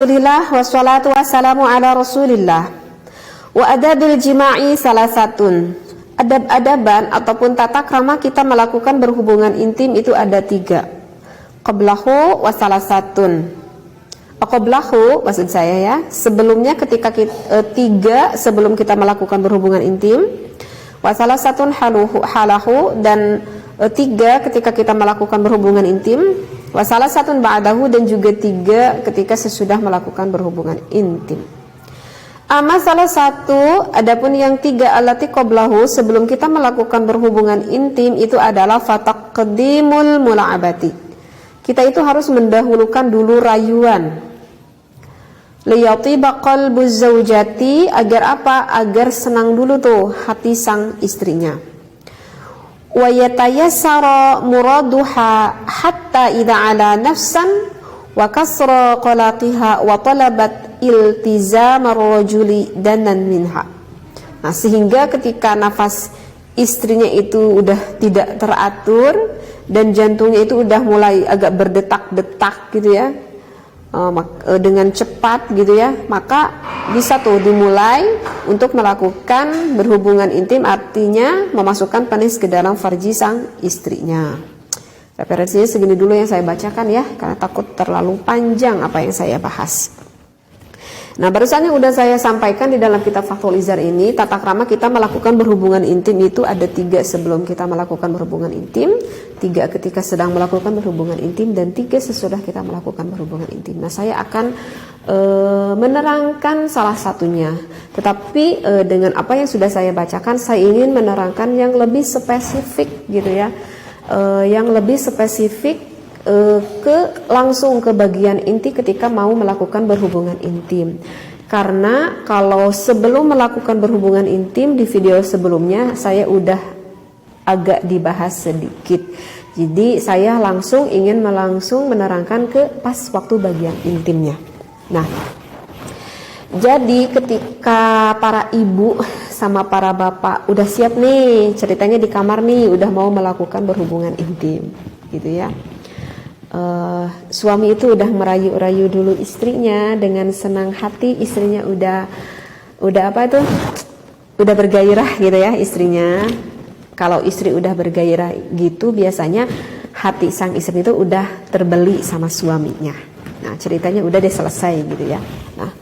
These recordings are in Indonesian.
Alhamdulillah wassalatu wassalamu ala rasulillah. Wa adabil jima'i salasatun. Adab-adaban ataupun tata krama kita melakukan berhubungan intim itu ada 3. Qablahu wa salasatun. Qablahu maksud saya ya, sebelumnya ketika kita, 3 sebelum kita melakukan berhubungan intim. Wa salasatun halahu dan 3 ketika kita melakukan berhubungan intim. Wa salasatun ba'dahu dan juga 3 ketika sesudah melakukan berhubungan intim. Amma salah satu, adapun yang 3 allati qablahu sebelum kita melakukan berhubungan intim itu adalah fataqdimul mula'abati. Kita itu harus mendahulukan dulu rayuan. Liyatiba qalbuz zaujati, agar apa? Agar senang dulu tuh hati sang istrinya. Wa yatayassara muraduha hatta idza ala nafsan wa kasra qalaqiha wa talabat iltizam ar-rajuli danan minha. Nah, sehingga ketika nafas istrinya itu udah tidak teratur dan jantungnya itu udah mulai agak berdetak-detak gitu ya, dengan cepat gitu ya, maka bisa tuh dimulai untuk melakukan berhubungan intim, artinya memasukkan penis ke dalam farji sang istrinya. Referensinya segini dulu yang saya bacakan ya, karena takut terlalu panjang apa yang saya bahas. Nah, barusan yang udah saya sampaikan di dalam kitab Fathul Izar ini, tata krama kita melakukan berhubungan intim itu ada 3 sebelum kita melakukan berhubungan intim, 3 ketika sedang melakukan berhubungan intim, dan 3 sesudah kita melakukan berhubungan intim. Nah, saya akan menerangkan salah satunya, tetapi dengan apa yang sudah saya bacakan, saya ingin menerangkan yang lebih spesifik gitu ya, yang lebih spesifik langsung ke bagian inti ketika mau melakukan berhubungan intim. Karena kalau sebelum melakukan berhubungan intim di video sebelumnya saya udah agak dibahas sedikit. Jadi saya ingin menerangkan ke pas waktu bagian intimnya. Nah, jadi ketika para ibu sama para bapak udah siap nih, ceritanya di kamar nih, udah mau melakukan berhubungan intim gitu ya. Suami itu udah merayu-rayu dulu istrinya dengan senang hati, istrinya udah apa itu, udah bergairah gitu ya istrinya. Kalau istri udah bergairah gitu, biasanya hati sang istri itu udah terbeli sama suaminya. Nah, ceritanya udah selesai gitu ya. Nah,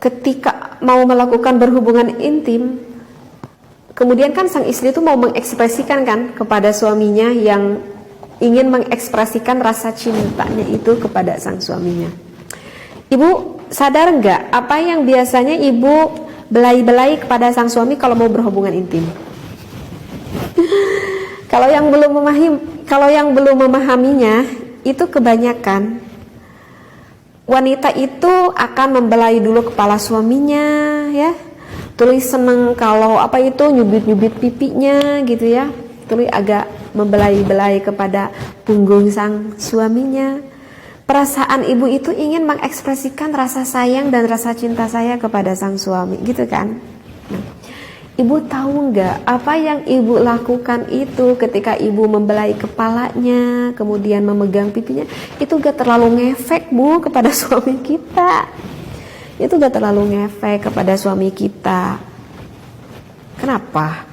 ketika mau melakukan berhubungan intim, kemudian kan sang istri itu mau mengekspresikan kan kepada suaminya, yang ingin mengekspresikan rasa cintanya itu kepada sang suaminya. Ibu sadar nggak apa yang biasanya ibu belai-belai kepada sang suami kalau mau berhubungan intim? Kalau yang belum memahaminya, itu kebanyakan wanita itu akan membelai dulu kepala suaminya ya. Tulis seneng kalau apa itu nyubit-nyubit pipinya gitu ya. Tulis agak membelai-belai kepada punggung sang suaminya. Perasaan ibu itu ingin mengekspresikan rasa sayang dan rasa cinta saya kepada sang suami, gitu kan? Nah, ibu tahu nggak apa yang ibu lakukan itu ketika ibu membelai kepalanya, kemudian memegang pipinya, itu gak terlalu ngefek bu kepada suami kita. Itu gak terlalu ngefek kepada suami kita. Kenapa?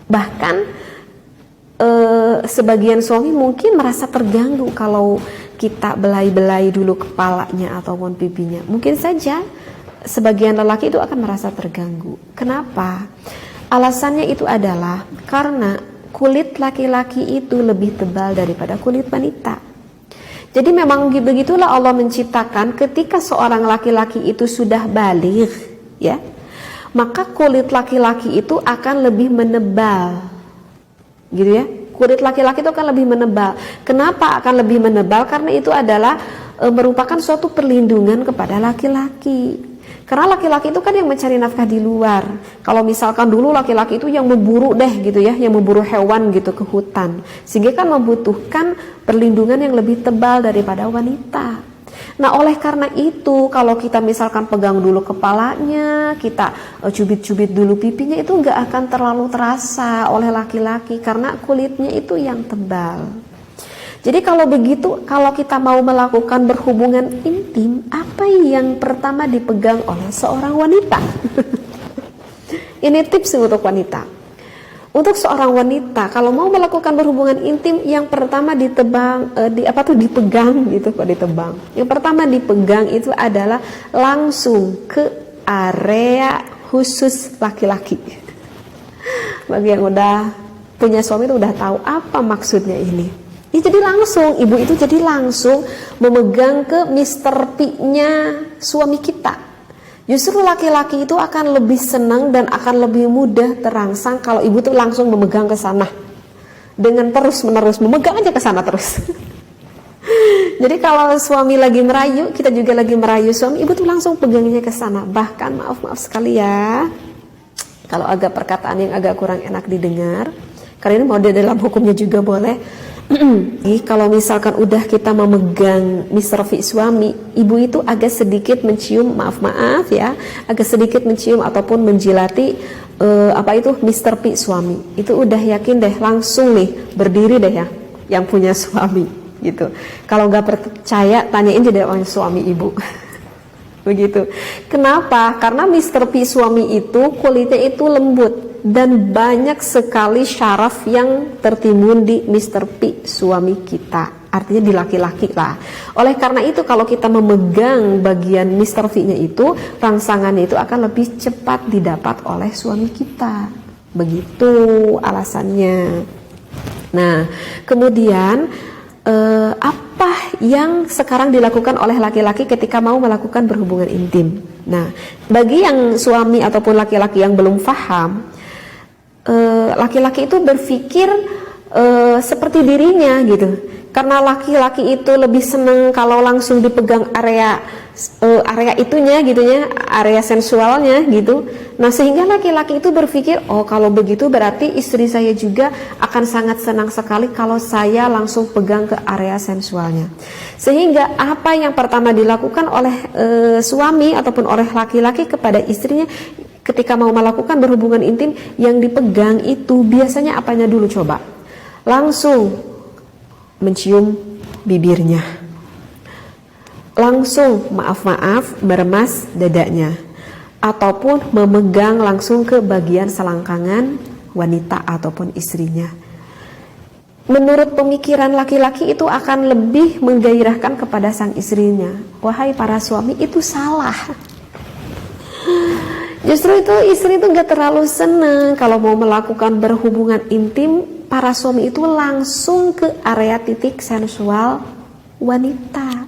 Bahkan sebagian suami mungkin merasa terganggu kalau kita belai-belai dulu kepalanya ataupun pipinya. Mungkin saja sebagian lelaki itu akan merasa terganggu. Kenapa? Alasannya itu adalah karena kulit laki-laki itu lebih tebal daripada kulit wanita. Jadi memang begitulah Allah menciptakan, ketika seorang laki-laki itu sudah baligh ya, maka kulit laki-laki itu akan lebih menebal gitu ya. Kulit laki-laki itu akan lebih menebal. Kenapa akan lebih menebal? Karena itu adalah merupakan suatu perlindungan kepada laki-laki. Karena laki-laki itu kan yang mencari nafkah di luar. Kalau misalkan dulu laki-laki itu yang memburu deh gitu ya, yang memburu hewan gitu ke hutan, sehingga kan membutuhkan perlindungan yang lebih tebal daripada wanita. Nah, oleh karena itu kalau kita misalkan pegang dulu kepalanya, kita cubit-cubit dulu pipinya, itu nggak akan terlalu terasa oleh laki-laki karena kulitnya itu yang tebal. Jadi kalau begitu, kalau kita mau melakukan berhubungan intim, apa yang pertama dipegang oleh seorang wanita? Ini tips untuk wanita. Untuk seorang wanita, kalau mau melakukan berhubungan intim, yang pertama dipegang gitu, kok ditebang. Yang pertama dipegang itu adalah langsung ke area khusus laki-laki. Bagi yang udah punya suami itu udah tahu apa maksudnya ini. Ya, jadi langsung, ibu itu jadi langsung memegang ke Mr. P-nya suami kita. Justru laki-laki itu akan lebih senang dan akan lebih mudah terangsang kalau ibu tuh langsung memegang ke sana. Dengan terus-menerus memegang aja ke sana terus. Jadi kalau suami lagi merayu, kita juga lagi merayu suami, ibu tuh langsung pegangnya ke sana. Bahkan maaf sekali ya, kalau agak perkataan yang agak kurang enak didengar, karena ini mau dalam hukumnya juga boleh. Kalau misalkan udah kita memegang Mr. V suami, ibu itu agak sedikit mencium, maaf ya, agak sedikit mencium ataupun menjilati Mr. P suami, itu udah yakin deh, langsung nih berdiri deh ya, yang punya suami gitu. Kalau nggak percaya, tanyain jadi orang suami ibu. Begitu. Kenapa? Karena Mr. P suami itu kulitnya itu lembut dan banyak sekali syaraf yang tertimbun di Mr. P suami kita. Artinya di laki-laki lah. Oleh karena itu kalau kita memegang bagian Mr. V-nya itu, rangsangannya itu akan lebih cepat didapat oleh suami kita. Begitu alasannya. Nah, kemudian apa yang sekarang dilakukan oleh laki-laki ketika mau melakukan berhubungan intim? Nah, bagi yang suami ataupun laki-laki yang belum paham, laki-laki itu berpikir seperti dirinya gitu. Karena laki-laki itu lebih senang kalau langsung dipegang area itunya gitu ya, area sensualnya gitu. Nah, sehingga laki-laki itu berpikir, oh kalau begitu berarti istri saya juga akan sangat senang sekali kalau saya langsung pegang ke area sensualnya. Sehingga apa yang pertama dilakukan oleh suami ataupun oleh laki-laki kepada istrinya ketika mau melakukan berhubungan intim, yang dipegang itu biasanya apanya dulu coba? Langsung mencium bibirnya, langsung maaf meremas dadanya, ataupun memegang langsung ke bagian selangkangan wanita ataupun istrinya. Menurut pemikiran laki-laki itu akan lebih menggairahkan kepada sang istrinya. Wahai para suami, itu salah. Justru itu istri itu gak terlalu senang kalau mau melakukan berhubungan intim. Para suami itu langsung ke area titik sensual wanita.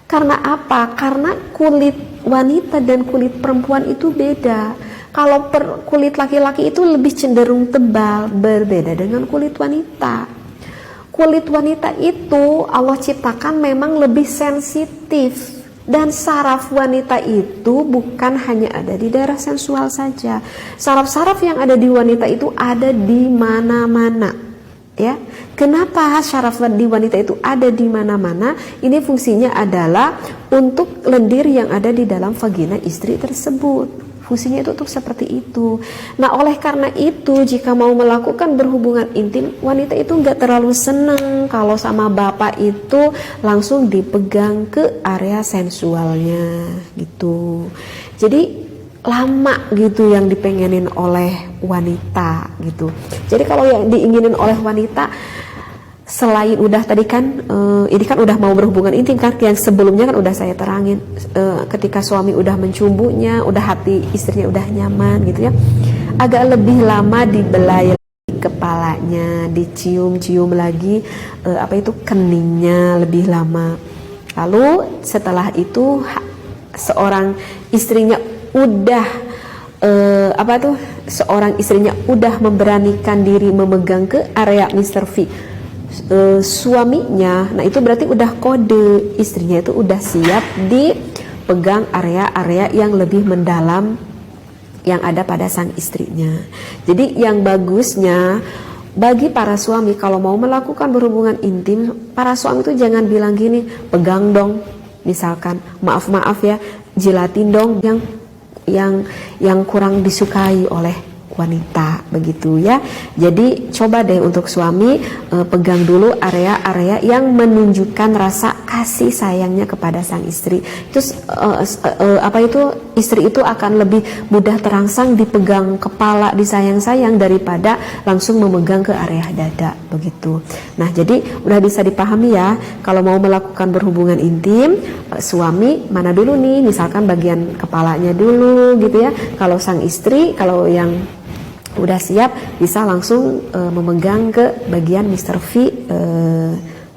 Karena apa? Karena kulit wanita dan kulit perempuan itu beda. Kalau kulit laki-laki itu lebih cenderung tebal, berbeda dengan kulit wanita. Kulit wanita itu Allah ciptakan memang lebih sensitif. Dan saraf wanita itu bukan hanya ada di daerah sensual saja. Saraf-saraf yang ada di wanita itu ada di mana-mana. Ya, kenapa saraf di wanita itu ada di mana-mana? Ini fungsinya adalah untuk lendir yang ada di dalam vagina istri tersebut. Fungsinya itu untuk seperti itu. Nah, oleh karena itu jika mau melakukan berhubungan intim, wanita itu nggak terlalu senang kalau sama bapak itu langsung dipegang ke area sensualnya gitu. Jadi lama gitu yang dipengenin oleh wanita gitu. Jadi kalau yang diinginin oleh wanita, selain udah tadi kan ini kan udah mau berhubungan intim kan, yang sebelumnya kan udah saya terangin, ketika suami udah mencumbunya, udah hati istrinya udah nyaman gitu ya, agak lebih lama dibelai kepalanya, dicium-cium lagi keningnya lebih lama. Lalu setelah itu seorang istrinya udah seorang istrinya udah memberanikan diri memegang ke area Mr. V suaminya, nah itu berarti udah kode istrinya itu udah siap dipegang area-area yang lebih mendalam yang ada pada sang istrinya. Jadi yang bagusnya bagi para suami kalau mau melakukan berhubungan intim, para suami itu jangan bilang gini, pegang dong, misalkan maaf ya, jilatin dong yang kurang disukai oleh wanita, begitu ya. Jadi coba deh untuk suami pegang dulu area-area yang menunjukkan rasa kasih sayangnya kepada sang istri. Terus istri itu akan lebih mudah terangsang dipegang kepala, disayang-sayang daripada langsung memegang ke area dada, begitu. Nah, jadi udah bisa dipahami ya, kalau mau melakukan berhubungan intim, suami mana dulu nih, misalkan bagian kepalanya dulu gitu ya. Kalau sang istri, kalau yang udah siap bisa langsung memegang ke bagian Mr. V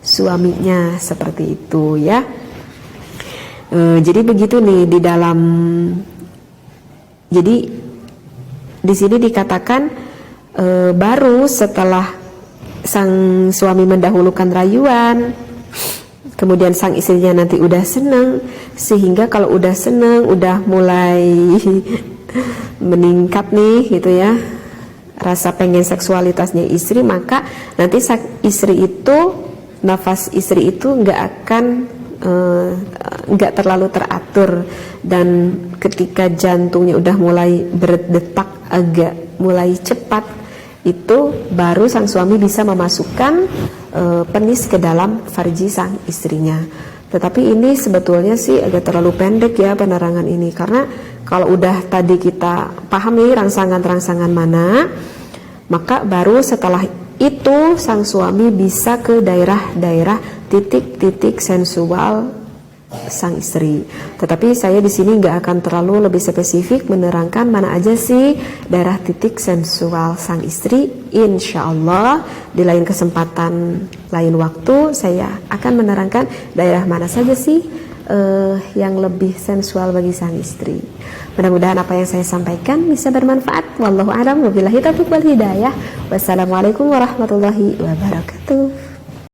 suaminya, seperti itu ya. Jadi begitu nih di dalam, jadi di sini dikatakan baru setelah sang suami mendahulukan rayuan, kemudian sang istrinya nanti udah senang, sehingga kalau udah senang, udah mulai meningkat nih gitu ya rasa pengen seksualitasnya istri, maka nanti istri itu, nafas istri itu nggak terlalu teratur, dan ketika jantungnya udah mulai berdetak agak mulai cepat, itu baru sang suami bisa memasukkan penis ke dalam farji sang istrinya. Tetapi ini sebetulnya sih agak terlalu pendek ya penerangan ini, karena kalau udah tadi kita pahami rangsangan-rangsangan mana, maka baru setelah itu sang suami bisa ke daerah-daerah titik-titik sensual sang istri. Tetapi saya di sini nggak akan terlalu lebih spesifik menerangkan mana aja sih daerah titik sensual sang istri. Insya Allah di lain kesempatan, lain waktu saya akan menerangkan daerah mana saja sih yang lebih sensual bagi sang istri. Mudah-mudahan apa yang saya sampaikan bisa bermanfaat. Wallahu a'lam, wabillahi taufiq wal hidayah. Wassalamualaikum warahmatullahi wabarakatuh.